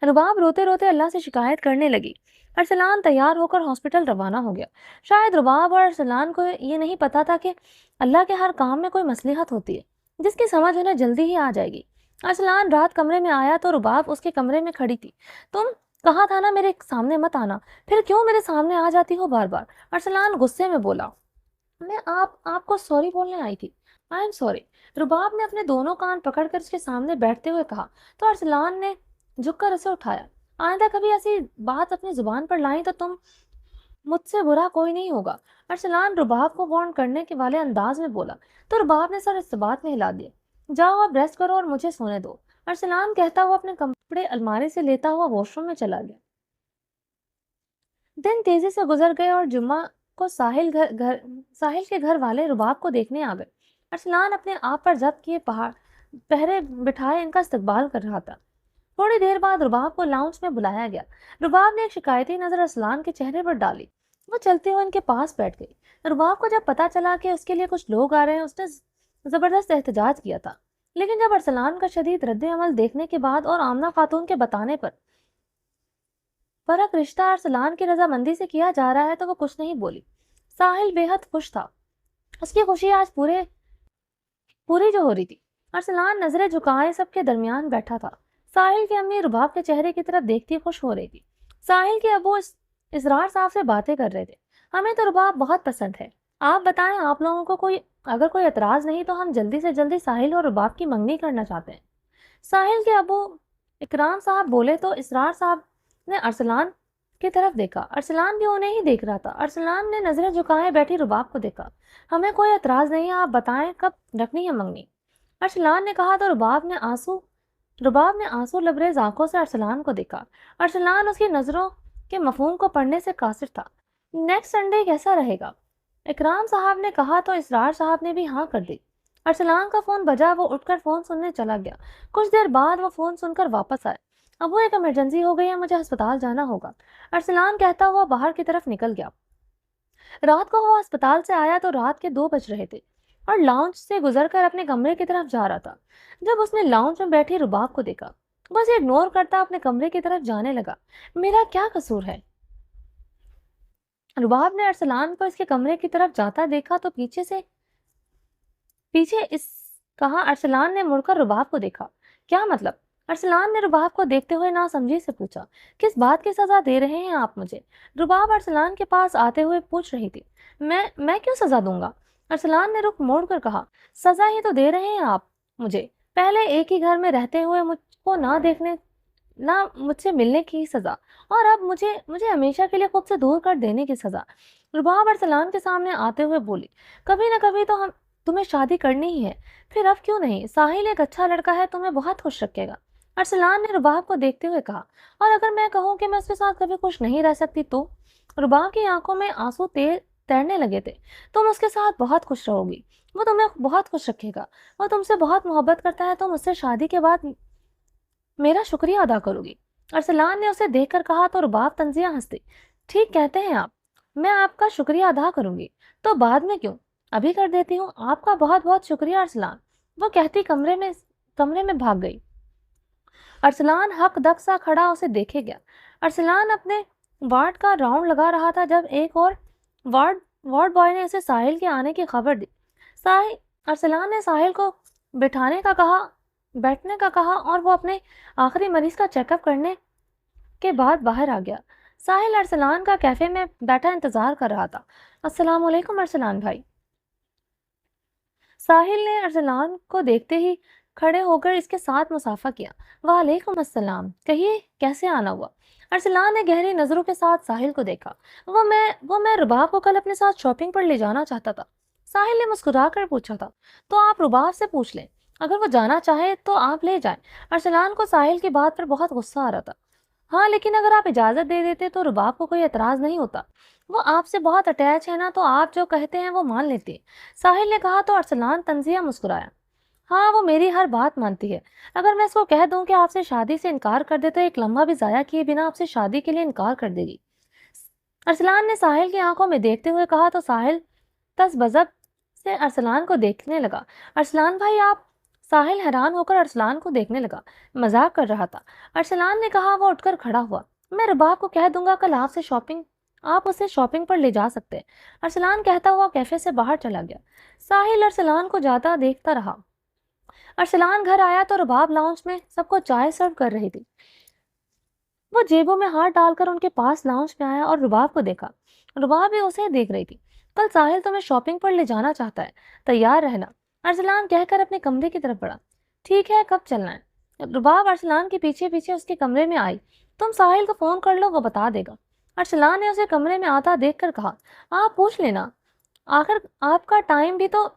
رباب روتے روتے اللہ سے شکایت کرنے لگی۔ ارسلان تیار ہو کر ہاسپٹل روانہ ہو گیا۔ شاید رباب اور ارسلان کو یہ نہیں پتا تھا کہ اللہ کے ہر کام میں کوئی مصلحت ہوتی ہے جس کی سمجھ انہیں جلدی ہی آ جائے گی۔ ارسلان رات کمرے میں آیا تو رباب اس کے کمرے میں کھڑی تھی۔ تم کہا تھا نا میرے سامنے مت آنا، پھر کیوں میرے سامنے آ جاتی ہو بار بار؟ ارسلان غصے میں بولا۔ میں آپ کو سوری بولنے آئی تھی، آئی ایم سوری۔ رباب نے اپنے دونوں کان پکڑ کر اس کے سامنے بیٹھتے ہوئے کہا تو ارسلان نے جھک کر اسے اٹھایا۔ آئندہ کبھی ایسی بات اپنی زبان پر لائیں تو تم مجھ سے برا کوئی نہیں ہوگا، ارسلان رباب کو وارن کرنے کے والے انداز میں بولا تو رباب نے سر اس بات میں ہلا دیا۔ جاؤ اب ریسٹ کرو اور مجھے سونے دو، ارسلان کہتا ہوا اپنے کپڑے الماری سے لیتا ہوا واش روم میں چلا گیا۔ دن تیزی سے گزر گئے اور جمعہ کو ساحل کے گھر والے رباب کو دیکھنے آ گئے۔ ارسلان اپنے آپ پر ضبط کیے پہرے بٹھائے ان کا استقبال کر رہا تھا۔ تھوڑی دیر بعد رباب کو لاؤنج میں بلایا گیا۔ رباب نے ایک شکایتی نظر ارسلان کے چہرے پر ڈالی۔ وہ چلتے ہوئے ان کے پاس بیٹھ گئی۔ رباب کو جب پتا چلا کہ اس کے لیے کچھ لوگ آ رہے ہیں، اس نے زبردست احتجاج کیا تھا، لیکن جب ارسلان کا شدید رد عمل دیکھنے کے بعد اور آمنہ خاتون کے بتانے پر فرق رشتہ ارسلان کی رضامندی سے کیا جا رہا ہے تو وہ کچھ نہیں بولی۔ ساحل بے حد خوش تھا۔ اس کی خوشی آج پوری جو ہو رہی تھی۔ ارسلان نظریں جھکائے سب کے درمیان بیٹھا تھا۔ ساحل کی امی رباب کے چہرے کی طرف دیکھتی خوش ہو رہی تھی۔ ساحل کے ابو اسرار صاحب سے باتیں کر رہے تھے۔ ہمیں تو رباب بہت پسند ہے، آپ بتائیں آپ لوگوں کو اگر کوئی اعتراض نہیں تو ہم جلدی سے جلدی ساحل اور رباب کی منگنی کرنا چاہتے ہیں۔ ساحل کے ابو اکرام صاحب بولے تو اسرار صاحب نے ارسلان کی طرف دیکھا۔ ارسلان بھی انہیں ہی دیکھ رہا تھا۔ ارسلان نے نظریں جھکائے بیٹھی رباب کو دیکھا۔ ہمیں کوئی اعتراض نہیں ہے، آپ بتائیں کب رکھنی ہے منگنی؟ ارسلان نے کہا تو رباب نے آنسو لبریز آنکھوں سے ارسلان کو دیکھا۔ ارسلان اس کی نظروں کے مفہوم کو پڑھنے سے قاصر تھا۔ نیکسٹ سنڈے کیسا رہے گا؟ اکرام صاحب نے کہا تو اسرار صاحب نے بھی ہاں کر دی۔ ارسلان کا فون بجا، وہ اٹھ کر فون سننے چلا گیا۔ کچھ دیر بعد وہ فون سن کر واپس آئے۔ ابو ایک ایمرجنسی ہو گئی ہے، مجھے ہسپتال جانا ہوگا، ارسلان کہتا ہوا باہر کی طرف نکل گیا۔ رات کو وہ ہسپتال سے آیا تو رات کے 2 بج رہے تھے اور لاؤنج سے گزر کر اپنے کمرے کی طرف جا رہا تھا جب اس نے لاؤنج میں بیٹھی رباب کو دیکھا۔ بس اگنور کرتا اپنے کمرے کی طرف جانے لگا۔ میرا کیا قصور ہے؟ رباب نے ارسلان کو اس کے کمرے کی طرف جاتا دیکھا تو پیچھے کہا۔ ارسلان نے مڑ کر رباب کو دیکھا۔ کیا مطلب؟ ارسلان نے رباب کو دیکھتے ہوئے ناسمجھی سے پوچھا۔ کس بات کی سزا دے رہے ہیں آپ مجھے؟ رباب ارسلان کے پاس آتے ہوئے پوچھ رہی تھی۔ میں کیوں سزا دوں گا؟ ارسلان نے رخ موڑ کر کہا۔ سزا ہی تو دے رہے ہیں آپ مجھے، پہلے ایک ہی گھر میں رہتے ہوئے مجھ کو نہ مجھ سے ملنے کی سزا، اور اب مجھے ہمیشہ کے لیے خود سے دور کر دینے کی سزا۔ رباب ارسلان کے سامنے آتے ہوئے بولی۔ کبھی نہ کبھی تو تمہیں شادی کرنی ہی ہے، پھر اب کیوں نہیں؟ ساحل ایک اچھا لڑکا ہے، تمہیں بہت خوش رکھے گا، ارسلان نے رباب کو دیکھتے ہوئے کہا۔ اور اگر میں کہوں کہ میں اس کے ساتھ کبھی خوش نہیں رہ سکتی تو؟ رباب کی آنکھوں میں آنسو تیرنے لگے تھے۔ تم اس کے ساتھ بہت خوش رہو گی، وہ تمہیں بہت خوش رکھے گا، وہ تم سے بہت محبت کرتا ہے، تم اس سے شادی کے بعد میرا شکریہ ادا کرو گی، ارسلان نے اسے دیکھ کر کہا تو رباب طنزیہ ہنس دی۔ ٹھیک کہتے ہیں آپ، میں آپ کا شکریہ ادا کروں گی، تو بعد میں کیوں، ابھی کر دیتی ہوں۔ آپ کا بہت بہت شکریہ ارسلان، وہ کہتی کمرے میں بھاگ گئی۔ ارسلان حق دک سا کھڑا اسے دیکھے گیا۔ ارسلان اپنے وارڈ کا راؤنڈ لگا رہا تھا جب ایک اور وارڈ بوائے نے اسے ساحل کے آنے کی خبر دی۔ ارسلان نے ساحل کو بیٹھنے کا کہا اور وہ اپنے آخری مریض کا چیک اپ کرنے کے بعد باہر آ گیا۔ ساحل ارسلان کا کیفے میں بیٹھا انتظار کر رہا تھا۔ السلام علیکم ارسلان بھائی۔ ساحل نے ارسلان کو دیکھتے ہی کھڑے ہو کر اس کے ساتھ مصافحہ کیا۔ وعلیکم السلام، کہیے کیسے آنا ہوا؟ ارسلان نے گہری نظروں کے ساتھ ساحل کو دیکھا۔ وہ میں رباب کو کل اپنے ساتھ شاپنگ پر لے جانا چاہتا تھا۔ ساحل نے مسکرا کر پوچھا تھا۔ تو آپ رباب سے پوچھ لیں، اگر وہ جانا چاہے تو آپ لے جائیں۔ ارسلان کو ساحل کی بات پر بہت غصہ آ رہا تھا۔ ہاں لیکن اگر آپ اجازت دے دیتے تو رباب کو کوئی اعتراض نہیں ہوتا، وہ آپ سے بہت اٹیچ ہے نا، تو آپ جو کہتے ہیں وہ مان لیتے ہیں، ساحل نے کہا تو ارسلان طنزیہ مسکرایا۔ ہاں وہ میری ہر بات مانتی ہے، اگر میں اس کو کہہ دوں کہ آپ سے شادی سے انکار کر دے تو ایک لمحہ بھی ضائع کیے بنا آپ سے شادی کے لیے انکار کر دے گی، ارسلان نے ساحل کی آنکھوں میں دیکھتے ہوئے کہا تو ساحل تذبذب سے ارسلان کو دیکھنے لگا۔ ارسلان بھائی آپ؟ ساحل حیران ہو کر ارسلان کو دیکھنے لگا۔ مذاق کر رہا تھا، ارسلان نے کہا۔ وہ اٹھ کر کھڑا ہوا۔ میں رباب کو کہہ دوں گا کل آپ اسے شاپنگ پر لے جا سکتے ہیں، ارسلان کہتا ہوا کیفے سے باہر چلا گیا۔ ساحل ارسلان کو جاتا دیکھتا رہا۔ ارسلان گھر آیا تو رباب لاؤنج میں سب کو چائے سرو کر رہی تھی۔ وہ جیبوں میں ہاتھ ڈال کر ان کے پاس لاؤنج میں آیا اور رباب کو دیکھا۔ رباب بھی اسے دیکھ رہی تھی۔ کل ساحل تمہیں شاپنگ پر لے جانا چاہتا ہے، تیار رہنا، ارسلان کہہ کر اپنے کمرے کی طرف بڑھا۔ ٹھیک ہے، کب چلنا ہے؟ رباب ارسلان کے پیچھے پیچھے اس کے کمرے میں آئی۔ تم ساحل کو فون کر لو، وہ بتا دے گا، ارسلان نے اسے کمرے میں آتا دیکھ کر کہا۔ آپ پوچھ لینا، آخر آپ کا ٹائم بھی تو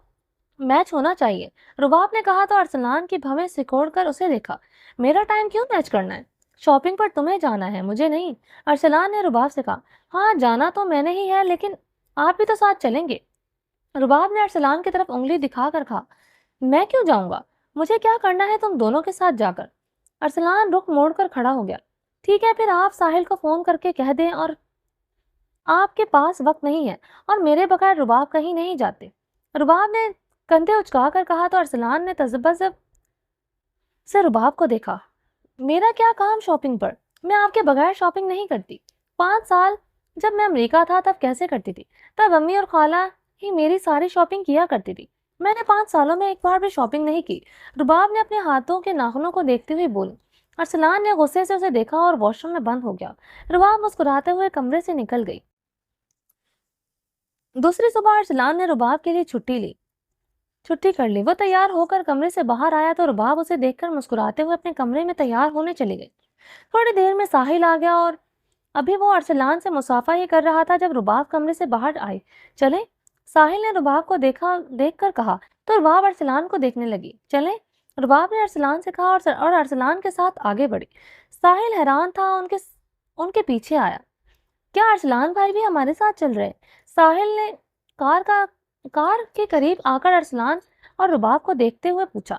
میچ ہونا چاہیے، رباب نے کہا تو ارسلان کی بھویں سکوڑ کر اسے دیکھا۔ میرا ٹائم کیوں میچ کرنا ہے؟ شاپنگ پر تمہیں جانا ہے، مجھے نہیں، ارسلان نے رباب سے کہا۔ ہاں جانا تو میں نے ہی ہے، لیکن آپ بھی تو ساتھ چلیں گے، رباب نے ارسلان کی طرف انگلی دکھا کر کہا۔ میں کیوں جاؤں گا؟ مجھے کیا کرنا ہے تم دونوں کے ساتھ جا کر؟ ارسلان رخ موڑ کر کھڑا ہو گیا۔ ٹھیک ہے، پھر آپ ساحل کو فون کر کے کہہ دیں اور آپ کے پاس وقت نہیں ہے اور میرے بغیر رباب کہیں نہیں جاتے، رباب نے کندھے اچکا کر کہا تو ارسلان نے تذبذب سے رباب کو دیکھا۔ میرا کیا کام شاپنگ پر؟ میں آپ کے بغیر شاپنگ نہیں کرتی، 5 سال جب میں امریکہ تھا تب کیسے کرتی تھی، تب امی اور خالہ ہی میری ساری شاپنگ کیا کرتی تھی، میں نے 5 سالوں میں ایک بار بھی شاپنگ نہیں کی، رباب نے اپنے ہاتھوں کے ناخنوں کو دیکھتے ہوئے بولی۔ ارسلان نے غصے سے اسے دیکھا اور واش روم میں بند ہو گیا۔ رباب مسکراتے ہوئے کمرے سے نکل گئی۔ دوسری صبح ارسلان نے رباب کے لیے چھٹی کر لی۔ وہ تیار ہو کر کمرے سے باہر آیا تو رباب اسے دیکھ کر مسکراتے ہوئے اپنے کمرے میں تیار ہونے چلی گئی۔ تھوڑی دیر میں ساحل آ گیا اور ابھی وہ ارسلان سے مصافحہ ہی کر رہا تھا جب رباب کمرے سے باہر آئی۔ چلیں؟ ساحل نے رباب کو دیکھ کر کہا تو رباب ارسلان کو دیکھنے لگی۔ چلیں؟ رباب نے ارسلان سے کہا اور ارسلان کے ساتھ آگے بڑھی۔ ساحل حیران تھا، ان کے پیچھے آیا۔ کیا ارسلان بھائی بھی ہمارے ساتھ چل رہے؟ ساحل نے کار کے قریب آ کر ارسلان اور رباب کو دیکھتے ہوئے پوچھا۔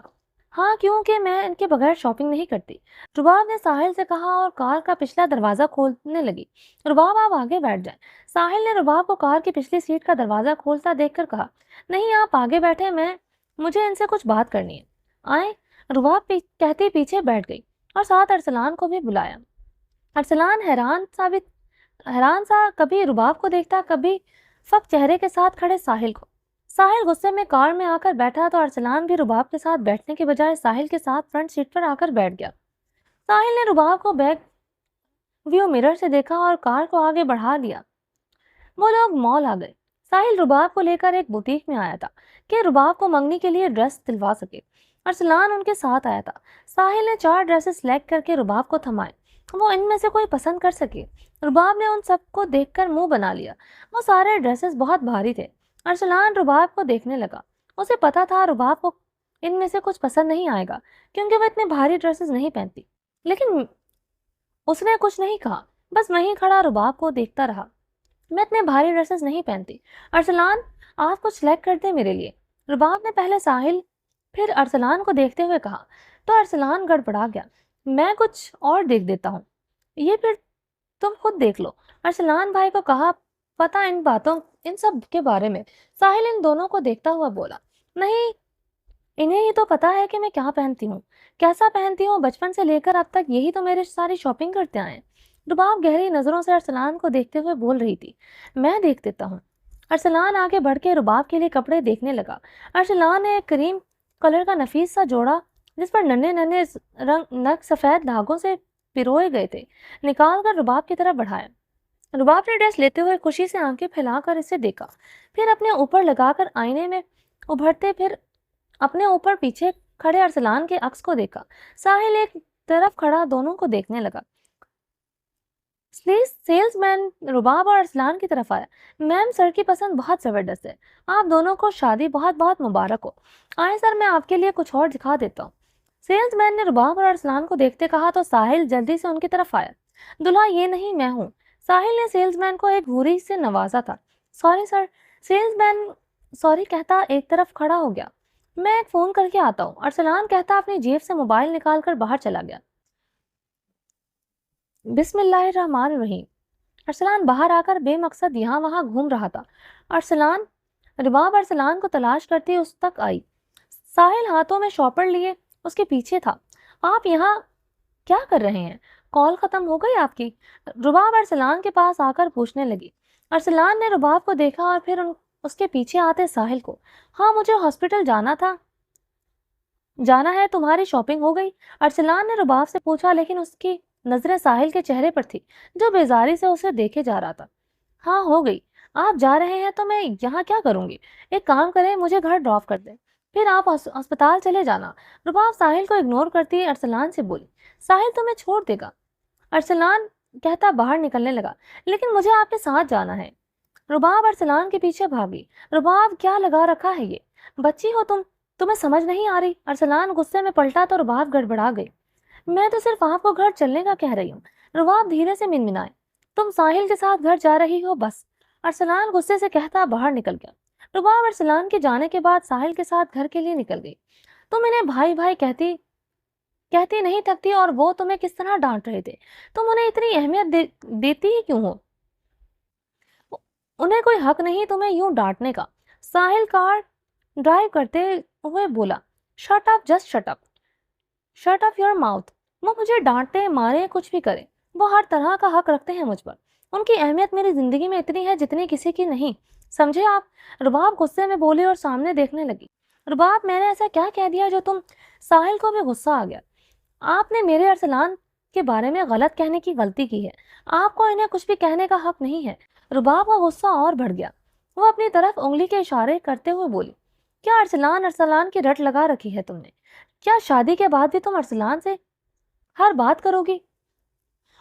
ہاں، کیونکہ میں ان کے بغیر شاپنگ نہیں کرتی، رباب نے ساحل سے کہا اور کار کا پچھلا دروازہ کھولنے لگی۔ رباب آپ آگے بیٹھ جائیں۔ ساحل نے رباب کو کار کی پچھلی سیٹ کا دروازہ کھولتا دیکھ کر کہا، نہیں آپ آگے بیٹھے، مجھے ان سے کچھ بات کرنی ہے۔ آئیں، رباب کہتی پیچھے بیٹھ گئی اور ساتھ ارسلان کو بھی بلایا۔ ارسلان حیران سا کبھی رباب کو دیکھتا، کبھی فق چہرے کے ساتھ کھڑے ساحل کو۔ ساحل غصے میں کار میں آ کر بیٹھا تو ارسلان بھی رباب کے ساتھ بیٹھنے کے بجائے ساحل کے ساتھ فرنٹ سیٹ پر آ کر بیٹھ گیا۔ ساحل نے رباب کو بیک ویو مرر سے دیکھا اور کار کو آگے بڑھا دیا۔ وہ لوگ مال آ گئے۔ ساحل رباب کو لے کر ایک بوتیک میں آیا تھا کہ رباب کو منگنی کے لیے ڈریس دلوا سکے۔ ارسلان ان کے ساتھ آیا تھا۔ ساحل نے 4 ڈریسز سلیکٹ کر کے رباب کو تھمائے، وہ ان میں سے کوئی پسند کر سکے۔ رباب نے ان سب کو دیکھ کر منہ بنا لیا۔ وہ سارے ڈریسز بہت بھاری تھے۔ ارسلان رباب کو دیکھنے لگا۔ اسے پتا تھا رباب کو ان میں سے کچھ پسند نہیں آئے گا کیونکہ وہ اتنے بھاری ڈریسز نہیں پہنتی، لیکن اس نے کچھ نہیں کہا، بس وہیں کھڑا رباب کو دیکھتا رہا۔ میں اتنے بھاری ڈریسز نہیں پہنتی، ارسلان آپ کچھ سلیکٹ کر دیں میرے لیے، رباب نے پہلے ساحل پھر ارسلان کو دیکھتے ہوئے کہا تو ارسلان گڑبڑا گیا۔ میں کچھ اور دیکھ دیتا ہوں، یہ پھر تم خود دیکھ لو، ارسلان بھائی کو کہا پتا ان سب کے بارے میں۔ ساحل ان دونوں کو دیکھتا ہوا بولا، نہیں، انہیں ہی تو پتا ہے کہ میں کیا پہنتی ہوں، کیسا پہنتی ہوں، بچپن سے لے کر اب تک یہی تو میرے ساری شاپنگ کرتے آئے ہیں۔ رباب گہری نظروں سے ارسلان کو دیکھتے ہوئے بول رہی تھی، میں دیکھ دیتا ہوں۔ ارسلان آگے بڑھ کے رباب کے لیے کپڑے دیکھنے لگا۔ ارسلان نے ایک کریم کلر کا نفیس سا جوڑا جس پر ننھے نگ سفید دھاگوں سے پروئے گئے تھے نکال کر رباب کی طرف بڑھایا۔ رباب نے ڈریس لیتے ہوئے خوشی سے آنکھیں پھیلا کر اسے دیکھا، پھر اپنے اوپر لگا کر آئینے میں ابھرتے پھر اپنے اوپر پیچھے کھڑے ارسلان کے عکس کو دیکھا۔ ساحل ایک طرف کھڑا دونوں کو دیکھنے لگا۔ سیلز مین رباب اور ارسلان کی طرف آیا، میم سر کی پسند بہت زبردست ہے، آپ دونوں کو شادی بہت بہت مبارک ہو۔ آئے سر، میں آپ کے لیے کچھ اور دکھا دیتا ہوں۔ سیلز مین نے رباب اور ارسلان کو دیکھتے کہا تو ساحل جلدی سے ان کی طرف آیا۔ دلہا یہ نہیں، میں ہوں۔ ساحل نے سیلز مین کو ایک گھوری سے نوازا تھا۔ Sorry sir, sales man sorry کہتا ایک طرف کھڑا ہو گیا۔ میں ایک فون کر کے آتا ہوں، ارسلان کہتا اپنی جیب سے موبائل نکال کر باہر چلا گیا۔ بسم اللہ الرحمن الرحیم۔ ارسلان باہر آ کر بے مقصد یہاں وہاں گھوم رہا تھا۔ رباب ارسلان کو تلاش کرتی اس تک آئی۔ ساحل ہاتھوں میں شاپر لیے اس کے پیچھے تھا۔ آپ یہاں کیا کر رہے ہیں؟ کال ختم ہو گئی آپ کی؟ رباب ارسلان کے پاس آ کر پوچھنے لگی۔ ارسلان نے رباب کو دیکھا اور پھر اس کے پیچھے آتے ساحل کو۔ ہاں، مجھے ہاسپٹل جانا ہے، تمہاری شاپنگ ہو گئی؟ ارسلان نے رباب سے پوچھا، لیکن اس کی نظریں ساحل کے چہرے پر تھی جو بیزاری سے اسے دیکھے جا رہا تھا۔ ہاں، ہو گئی۔ آپ جا رہے ہیں تو میں یہاں کیا کروں گی؟ ایک کام کریں، مجھے گھر ڈراپ کر دیں، پھر آپ ہسپتال چلے جانا۔ رباب ساحل کو اگنور کرتی ارسلان سے بولی، ساحل تمہیں چھوڑ دے گا؟ ارسلان کہتا باہر نکلنے لگا، لیکن مجھے آپ کے ساتھ جانا ہے۔ رباب ارسلان کے پیچھے بھاگی۔ رباب کیا لگا رکھا ہے یہ؟ بچی ہو تمہیں سمجھ نہیں آ رہی؟ ارسلان غصے میں پلٹا تو رباب گڑبڑا گئی۔ میں تو صرف آپ کو گھر چلنے کا کہہ رہی ہوں، رباب دھیرے سے منمنائے۔ تم ساحل کے ساتھ گھر جا رہی ہو بس، ارسلان غصے سے کہتا باہر نکل گیا۔ رباب ارسلان کے جانے کے بعد ساحل کے ساتھ گھر کے لیے نکل گئی۔ تم انہیں بھائی بھائی کہتی نہیں تھکتی اور وہ تمہیں کس طرح ڈانٹ رہے تھے؟ تم انہیں اتنی اہمیت دیتی ہی کیوں ہو؟ انہیں کوئی حق نہیں تمہیں یوں ڈانٹنے کا۔ ساحل کار ڈرائیو کرتے ہوئے بولا، shut up, just shut up, shut up your mouth. وہ مجھے ڈانٹے مارے کچھ بھی کرے، وہ ہر طرح کا حق رکھتے ہیں مجھ پر۔ ان کی اہمیت میری زندگی میں اتنی ہے جتنی کسی کی نہیں، سمجھے آپ؟ رباب غصے میں بولی اور سامنے دیکھنے لگی۔ رباب میں نے ایسا کیا کہہ دیا جو تم؟ ساحل کو بھی غصہ آ گیا۔ آپ نے میرے ارسلان کے بارے میں غلط کہنے کی غلطی کی ہے، آپ کو انہیں کچھ بھی کہنے کا حق نہیں ہے۔ رباب کا غصہ اور بڑھ گیا، وہ اپنی طرف انگلی کے اشارے کرتے ہوئے بولی، کیا ارسلان ارسلان کی رٹ لگا رکھی ہے تم نے؟ کیا شادی کے بعد بھی تم ارسلان سے ہر بات کرو گی؟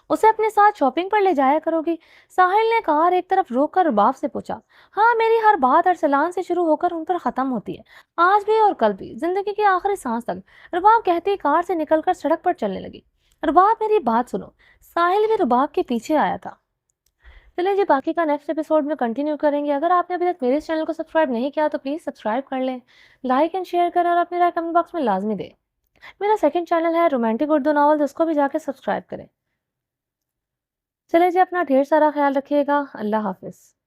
اسے اپنے ساتھ شاپنگ پر لے جایا کرو گی؟ ساحل نے کار ایک طرف روک کر رباب سے پوچھا۔ ہاں، میری ہر بات ارسلان سے شروع ہو کر ان پر ختم ہوتی ہے، آج بھی اور کل بھی، زندگی کی آخری سانس تک، رباب کہتی کار سے نکل کر سڑک پر چلنے لگی۔ رباب میری بات سنو۔ ساحل بھی رباب کے پیچھے آیا تھا۔ چلیں جی، باقی کا نیکسٹ ایپیسوڈ میں کنٹینیو کریں گے۔ اگر آپ نے ابھی تک میرے اس چینل کو سبسکرائب نہیں کیا تو پلیز سبسکرائب کر لیں، لائک اینڈ شیئر کریں اور اپنی رائے کمنٹ باکس میں لازمی دیں۔ میرا سیکنڈ چینل ہے رومانٹک اردو ناول، اس کو بھی جا کے سبسکرائب کریں۔ چلیں جی، اپنا ڈھیر سارا خیال رکھیے گا۔ اللہ حافظ۔